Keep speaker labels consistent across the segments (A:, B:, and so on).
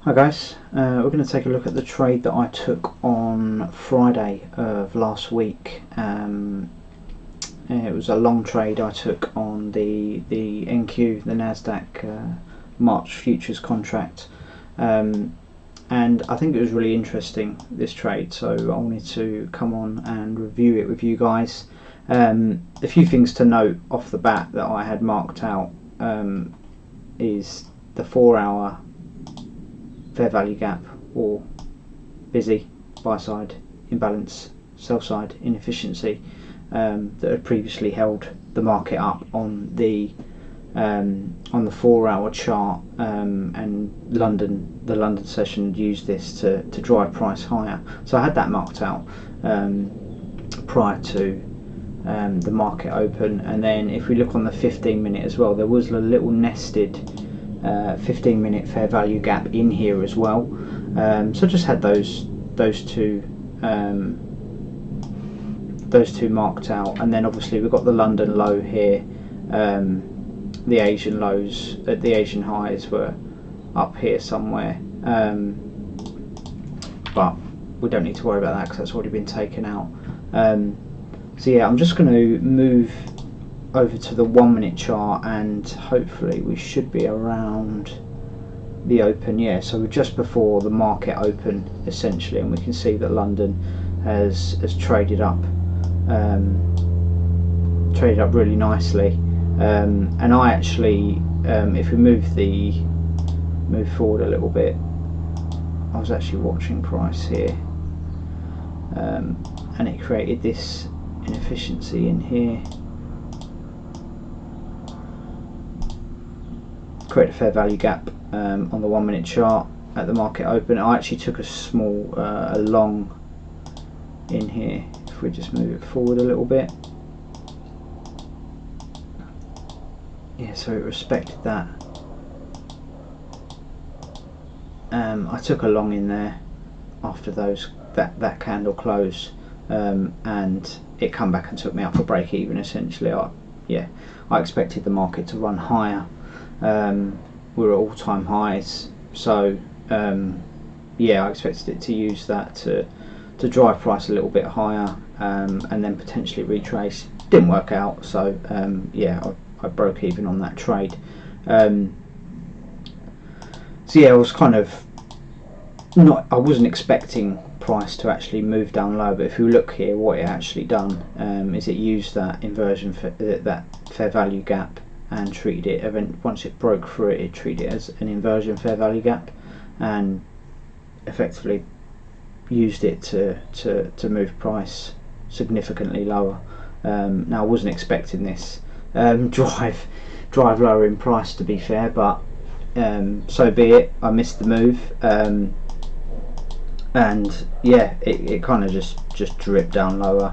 A: Hi guys, we're going to take a look at the trade that I took on Friday of last week. It was a long trade I took on the NQ, the Nasdaq March futures contract, and I think it was really interesting, this trade, so I wanted to come on and review it with you guys. A few things to note off the bat that I had marked out is the 4-hour fair value gap, or busy, buy side imbalance, sell side inefficiency, that had previously held the market up on the 4-hour chart, and the London session used this to drive price higher. So I had that marked out prior to the market open. And then if we look on the 15-minute as well, there was a little nested 15-minute fair value gap in here as well. So I just had those two marked out, and then obviously we've got the London low here. The Asian lows, the Asian highs were up here somewhere, but we don't need to worry about that because that's already been taken out. So yeah, I'm just going to move over to the 1-minute chart, and hopefully we should be around the open. Yeah, so we're just before the market open essentially, and we can see that London has traded up really nicely. And I actually, if we move forward a little bit, I was actually watching price here, and it created this inefficiency in here. Create a fair value gap on the 1-minute chart at the market open. I actually took a small long in here. If we just move it forward a little bit, yeah, so it respected that. I took a long in there after that candle close, and it come back and took me up for break even essentially. I expected the market to run higher. We were at all-time highs, so yeah, I expected it to use that to drive price a little bit higher, and then potentially retrace. Didn't work out, so yeah, I broke even on that trade. So yeah, I was kind of I wasn't expecting price to actually move down low, but if you look here, what it actually done is it used that inversion, that fair value gap, and treated it, once it broke through it, it treated it as an inversion fair value gap, and effectively used it to move price significantly lower. Now I wasn't expecting this drive lower in price, to be fair, but so be it. I missed the move, and yeah, it kind of just dripped down lower,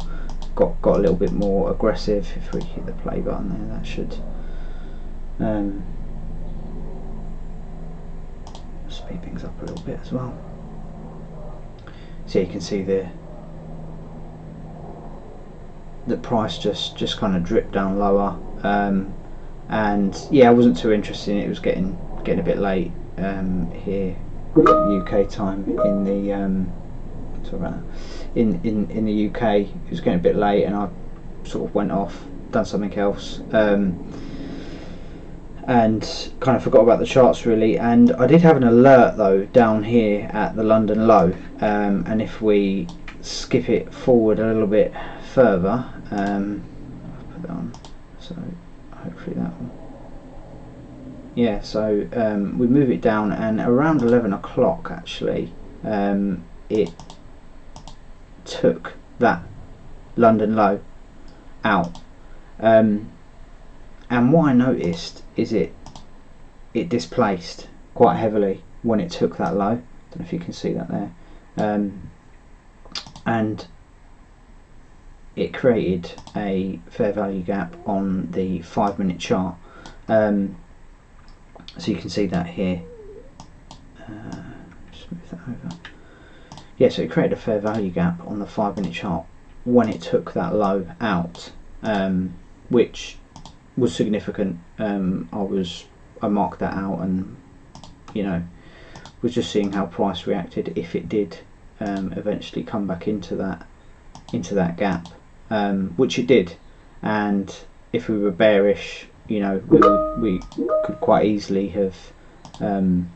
A: got a little bit more aggressive. If we hit the play button there, that should speed things up a little bit as well. So you can see the price just kind of dripped down lower, and yeah, I wasn't too interested in it. It was getting a bit late here UK time in the in the UK. It was getting a bit late, and I sort of went off, done something else, and kind of forgot about the charts really. And I did have an alert though down here at the London low, and if we skip it forward a little bit further, I'll put that on, so hopefully that will, yeah, so we move it down, and around 11 o'clock actually, it took that London low out, and what I noticed is it displaced quite heavily when it took that low. Don't know if you can see that there, and it created a fair value gap on the 5-minute chart. So you can see that here. Just move that over. Yeah, so it created a fair value gap on the 5-minute chart when it took that low out, which was significant. I marked that out, and you know, was just seeing how price reacted if it did eventually come back into that gap, which it did. And if we were bearish, you know, we could quite easily have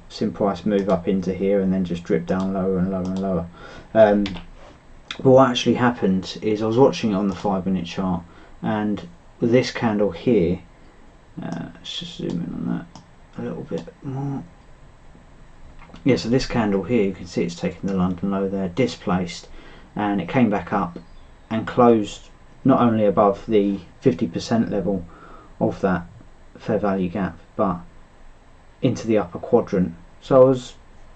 A: seen price move up into here and then just drip down lower and lower and lower. But what actually happened is I was watching it on the 5-minute chart, and this candle here, let's just zoom in on that a little bit more. Yeah, so this candle here, you can see it's taking the London low there, displaced, and it came back up and closed not only above the 50% level of that fair value gap, but into the upper quadrant. So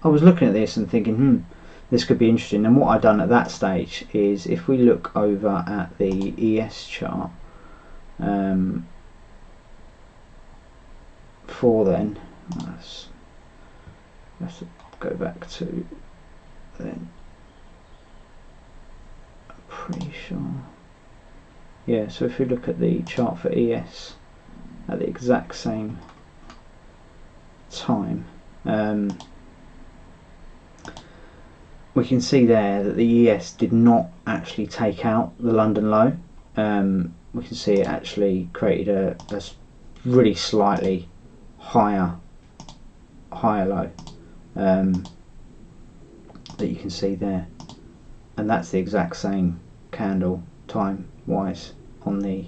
A: I was looking at this and thinking, this could be interesting. And what I've done at that stage is, if we look over at the ES chart, for then, let's go back to then. I'm pretty sure. Yeah, so if we look at the chart for ES at the exact same time, we can see there that the ES did not actually take out the London low. We can see it actually created a really slightly higher low that you can see there, and that's the exact same candle time wise on the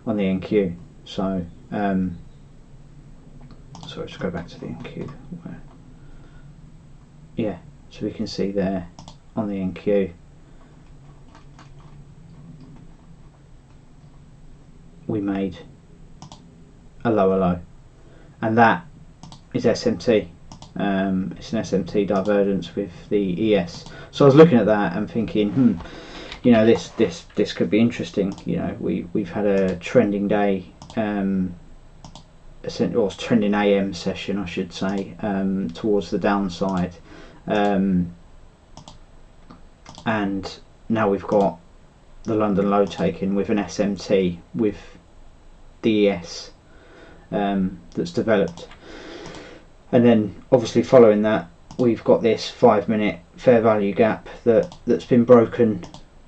A: NQ. So sorry, let's go back to the NQ. Yeah, so we can see there on the NQ we made a lower low, and that is SMT. It's an SMT divergence with the ES. So I was looking at that and thinking, you know, this could be interesting. You know, we've had a trending day, or trending AM session, I should say, towards the downside, and now we've got the London low taken with an SMT with the ES that's developed. And then obviously following that, we've got this 5-minute fair value gap that's been broken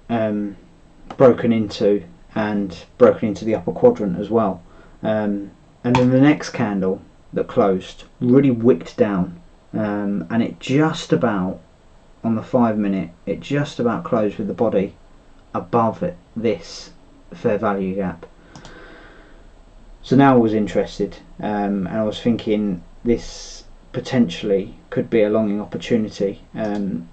A: into, and broken into the upper quadrant as well. And then the next candle that closed really wicked down, and it just about, on the 5-minute, it just about closed with the body above it, this fair value gap. So now I was interested, and I was thinking this potentially could be a longing opportunity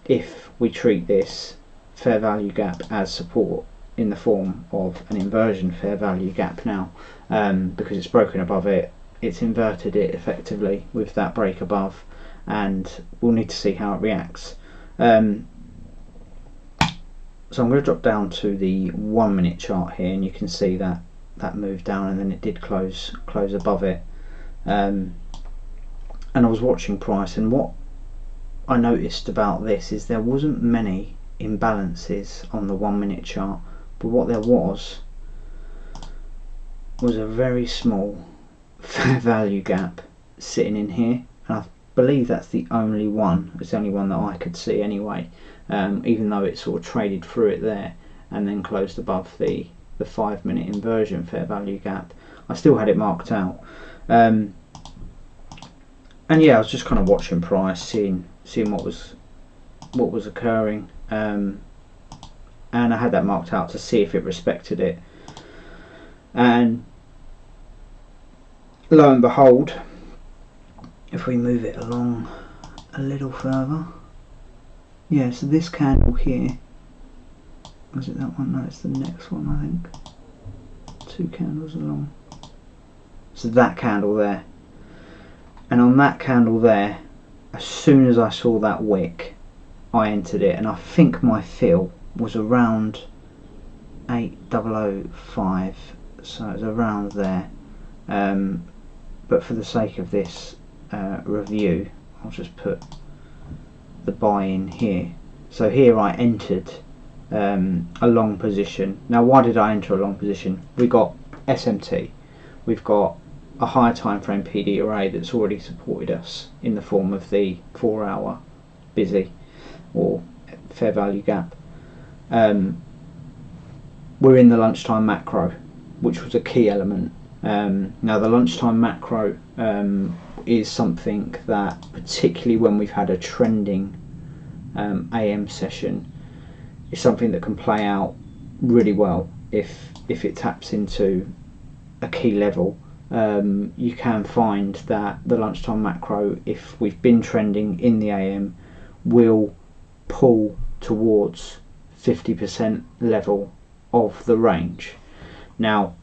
A: if we treat this fair value gap as support in the form of an inversion fair value gap now, because it's broken above it, it's inverted it effectively with that break above, and we'll need to see how it reacts. So I'm going to drop down to the 1-minute chart here, and you can see that moved down, and then it did close above it. And I was watching price, and what I noticed about this is there wasn't many imbalances on the 1-minute chart, but what there was a very small fair value gap sitting in here, and I believe that's the only one. It's the only one that I could see anyway, even though it sort of traded through it there and then closed above the 5-minute inversion fair value gap. I still had it marked out, and yeah, I was just kind of watching price, seeing what was occurring, and I had that marked out to see if it respected it, and lo and behold, if we move it along a little further, yeah, so this candle here, was it that one? No, it's the next one, I think. 2 candles along. So that candle there, and on that candle there, as soon as I saw that wick, I entered it, and I think my fill was around 8005, so it's around there. But for the sake of this review, I'll just put the buy in here. So here I entered a long position. Now, why did I enter a long position? We got SMT, we've got a higher time frame PD array that's already supported us in the form of the 4-hour busy or fair value gap. We're in the lunchtime macro, which was a key element. Now the lunchtime macro is something that, particularly when we've had a trending AM session, is something that can play out really well if it taps into a key level. You can find that the lunchtime macro, if we've been trending in the AM, will pull towards 50% level of the range. Now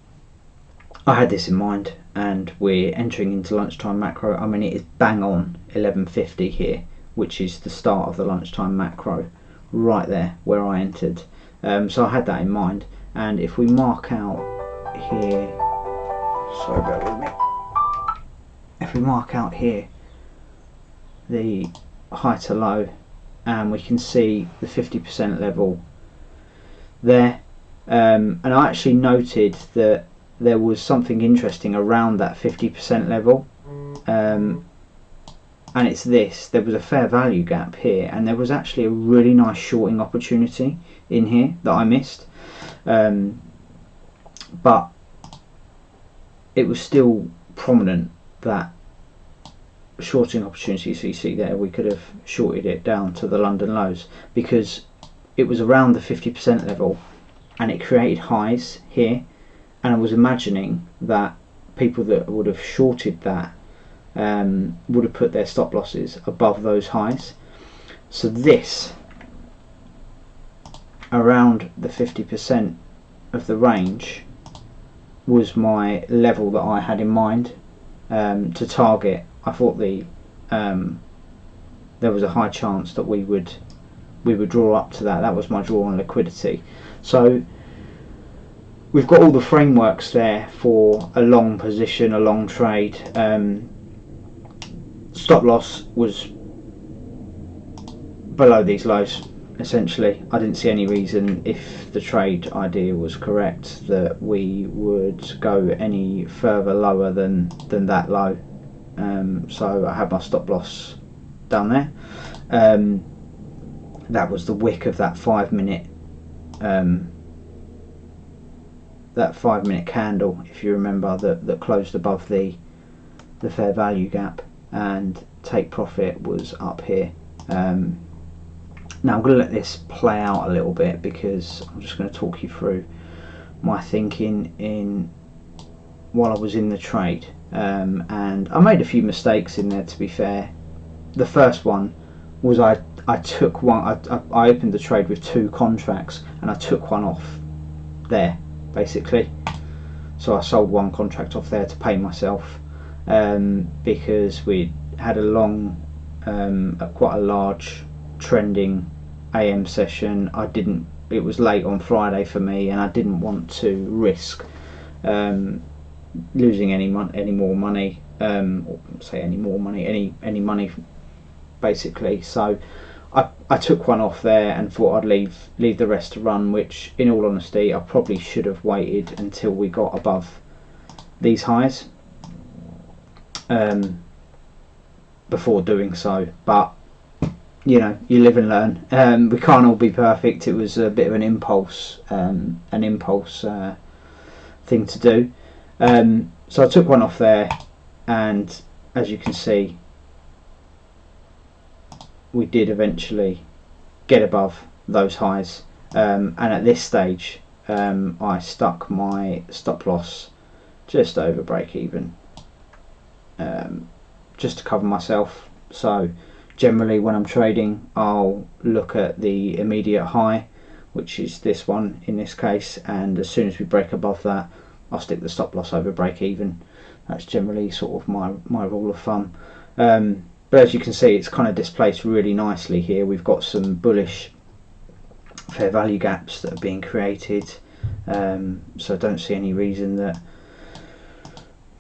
A: I had this in mind, and we're entering into lunchtime macro. I mean, it is bang on 11:50 here, which is the start of the lunchtime macro, right there where I entered. So I had that in mind, and if we mark out here, sorry, bear with me. If we mark out here the high to low, and we can see the 50% level there, and I actually noted that there was something interesting around that 50% level, and it's this: there was a fair value gap here, and there was actually a really nice shorting opportunity in here that I missed, but it was still prominent, that shorting opportunity. So you see there, we could have shorted it down to the London lows, because it was around the 50% level and it created highs here, and I was imagining that people that would have shorted that would have put their stop losses above those highs. So this, around the 50% of the range, was my level that I had in mind to target. I thought there was a high chance that we would draw up to that. That was my draw on liquidity. So we've got all the frameworks there for a long position, a long trade. Stop loss was below these lows, essentially. I didn't see any reason, if the trade idea was correct, that we would go any further lower than that low. So I had my stop loss down there. That was the wick of that 5-minute candle, if you remember, that closed above the fair value gap, and take profit was up here. Now I'm going to let this play out a little bit, because I'm just going to talk you through my thinking while I was in the trade, and I made a few mistakes in there, to be fair. The first one was I took one. I opened the trade with 2 contracts, and I took one off there, basically. So I sold one contract off there to pay myself, because we had a long, quite a large trending AM session. It was late on Friday for me, and I didn't want to risk losing any more money, any money basically. So I took one off there and thought I'd leave the rest to run, which, in all honesty, I probably should have waited until we got above these highs before doing so. But you know, you live and learn. We can't all be perfect. It was a bit of an impulse thing to do. So I took one off there, and as you can see, we did eventually get above those highs, and at this stage I stuck my stop loss just over break even, just to cover myself. So generally when I'm trading, I'll look at the immediate high, which is this one in this case, and as soon as we break above that, I'll stick the stop loss over break even. That's generally sort of my rule of thumb. But as you can see, it's kind of displaced really nicely here. We've got some bullish fair value gaps that are being created, so I don't see any reason that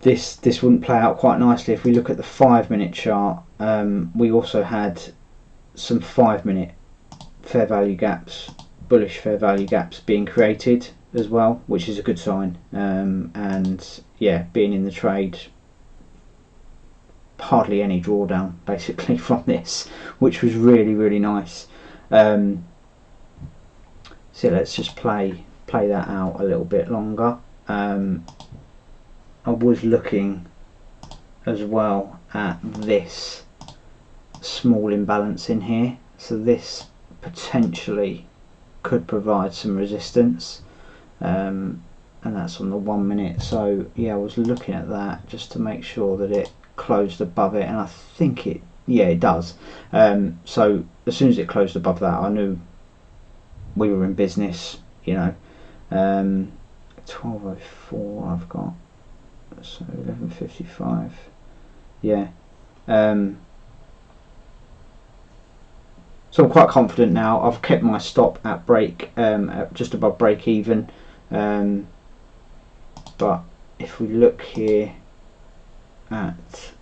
A: this wouldn't play out quite nicely. If we look at the 5-minute chart, we also had some 5-minute fair value gaps, bullish fair value gaps being created as well, which is a good sign. And yeah, being in the trade, hardly any drawdown basically from this, which was really nice. So let's just play that out a little bit longer. I was looking as well at this small imbalance in here, so this potentially could provide some resistance, and that's on the 1 minute. So yeah, I was looking at that just to make sure that it closed above it, and I think it does. So as soon as it closed above that, I knew we were in business, you know. 12:04 I've got, so 11:55. Yeah. So I'm quite confident now. I've kept my stop at break, at just above break even. But if we look here at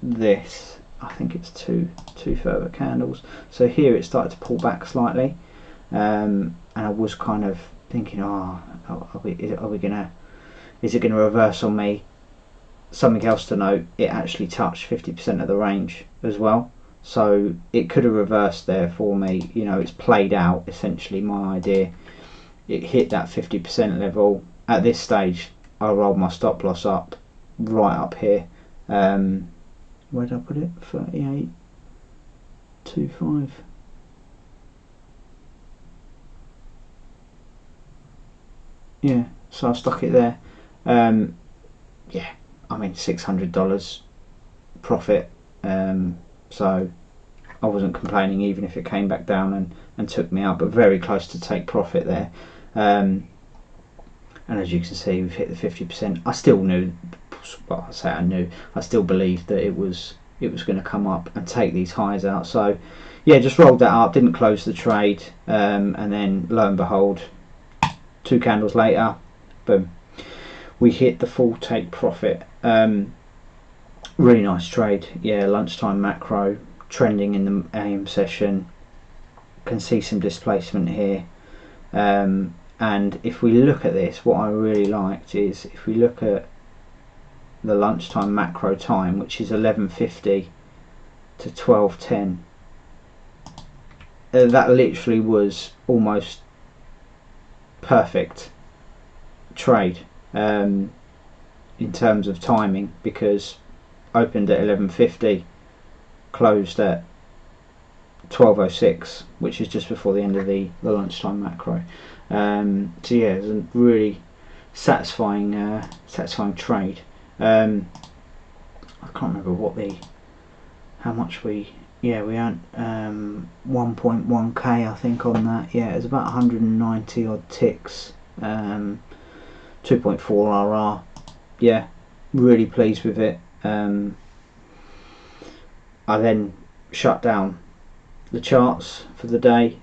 A: this, I think it's two further candles. So here it started to pull back slightly, and I was kind of thinking, is it gonna reverse on me? Something else to note, it actually touched 50% of the range as well, so it could have reversed there for me. You know, it's played out essentially my idea. It hit that 50% level. At this stage, I rolled my stop loss up right up here. Where did I put it? 38.25. Yeah, so I stuck it there. Yeah, I mean $600 profit, so I wasn't complaining even if it came back down and took me out, but very close to take profit there. And as you can see, we've hit the 50%. I still knew, well, I still believed that it was going to come up and take these highs out. So yeah, just rolled that up, didn't close the trade, and then lo and behold, 2 candles later, boom, we hit the full take profit. Really nice trade. Yeah, lunchtime macro, trending in the AM session. Can see some displacement here, and if we look at this, what I really liked is if we look at the lunchtime macro time, which is 11:50 to 12:10, that literally was almost perfect trade in terms of timing, because opened at 11:50, closed at 12:06, which is just before the end of the lunchtime macro. So yeah, it was a really satisfying trade. I can't remember how much we earned 1.1k I think on that. Yeah, it was about 190 odd ticks, 2.4 RR. Yeah, really pleased with it. I then shut down the charts for the day,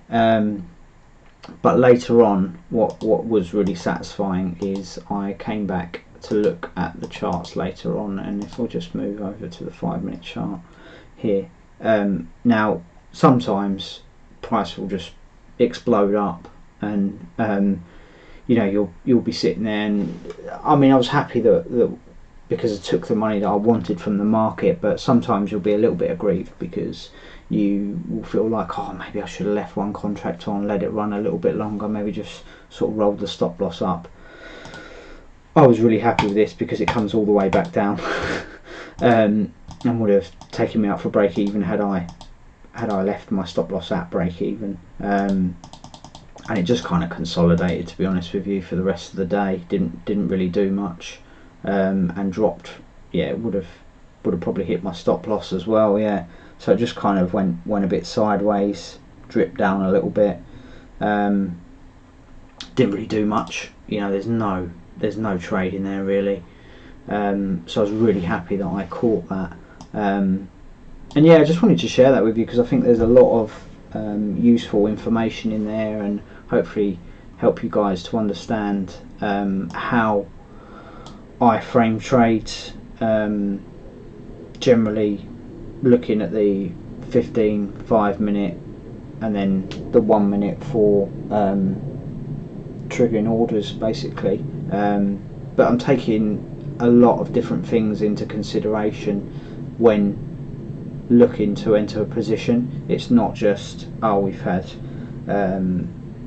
A: but later on what was really satisfying is I came back to look at the charts later on, and if we'll just move over to the 5-minute chart here, now sometimes price will just explode up, and you know, you'll be sitting there, and I mean, I was happy that because I took the money that I wanted from the market, but sometimes you'll be a little bit aggrieved because you will feel like, oh, maybe I should have left one contract on, let it run a little bit longer, maybe just sort of rolled the stop loss up. I was really happy with this because it comes all the way back down, and would have taken me out for break even had I left my stop loss at break even. And it just kind of consolidated, to be honest with you, for the rest of the day. Didn't really do much, and dropped. Yeah, it would have probably hit my stop loss as well. Yeah, so it just kind of went a bit sideways, dripped down a little bit. Didn't really do much. You know, there's no trade in there really. So I was really happy that I caught that. And yeah, I just wanted to share that with you because I think there's a lot of useful information in there, and hopefully help you guys to understand how I frame trades, generally looking at the 15, 5-minute and then the 1 minute for triggering orders basically, but I'm taking a lot of different things into consideration when looking to enter a position. It's not just, oh, we've had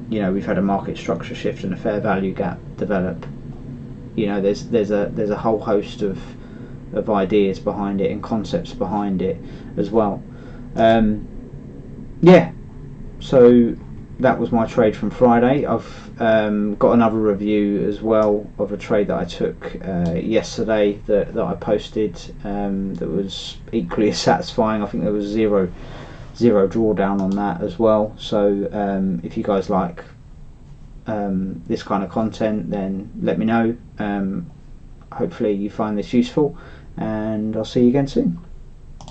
A: we've had a market structure shift and a fair value gap develop. There's a whole host of ideas behind it and concepts behind it as well. So that was my trade from Friday. I've got another review as well of a trade that I took yesterday that I posted that was equally as satisfying. I think there was zero drawdown on that as well. So if you guys like this kind of content, then let me know. Hopefully you find this useful, and I'll see you again soon.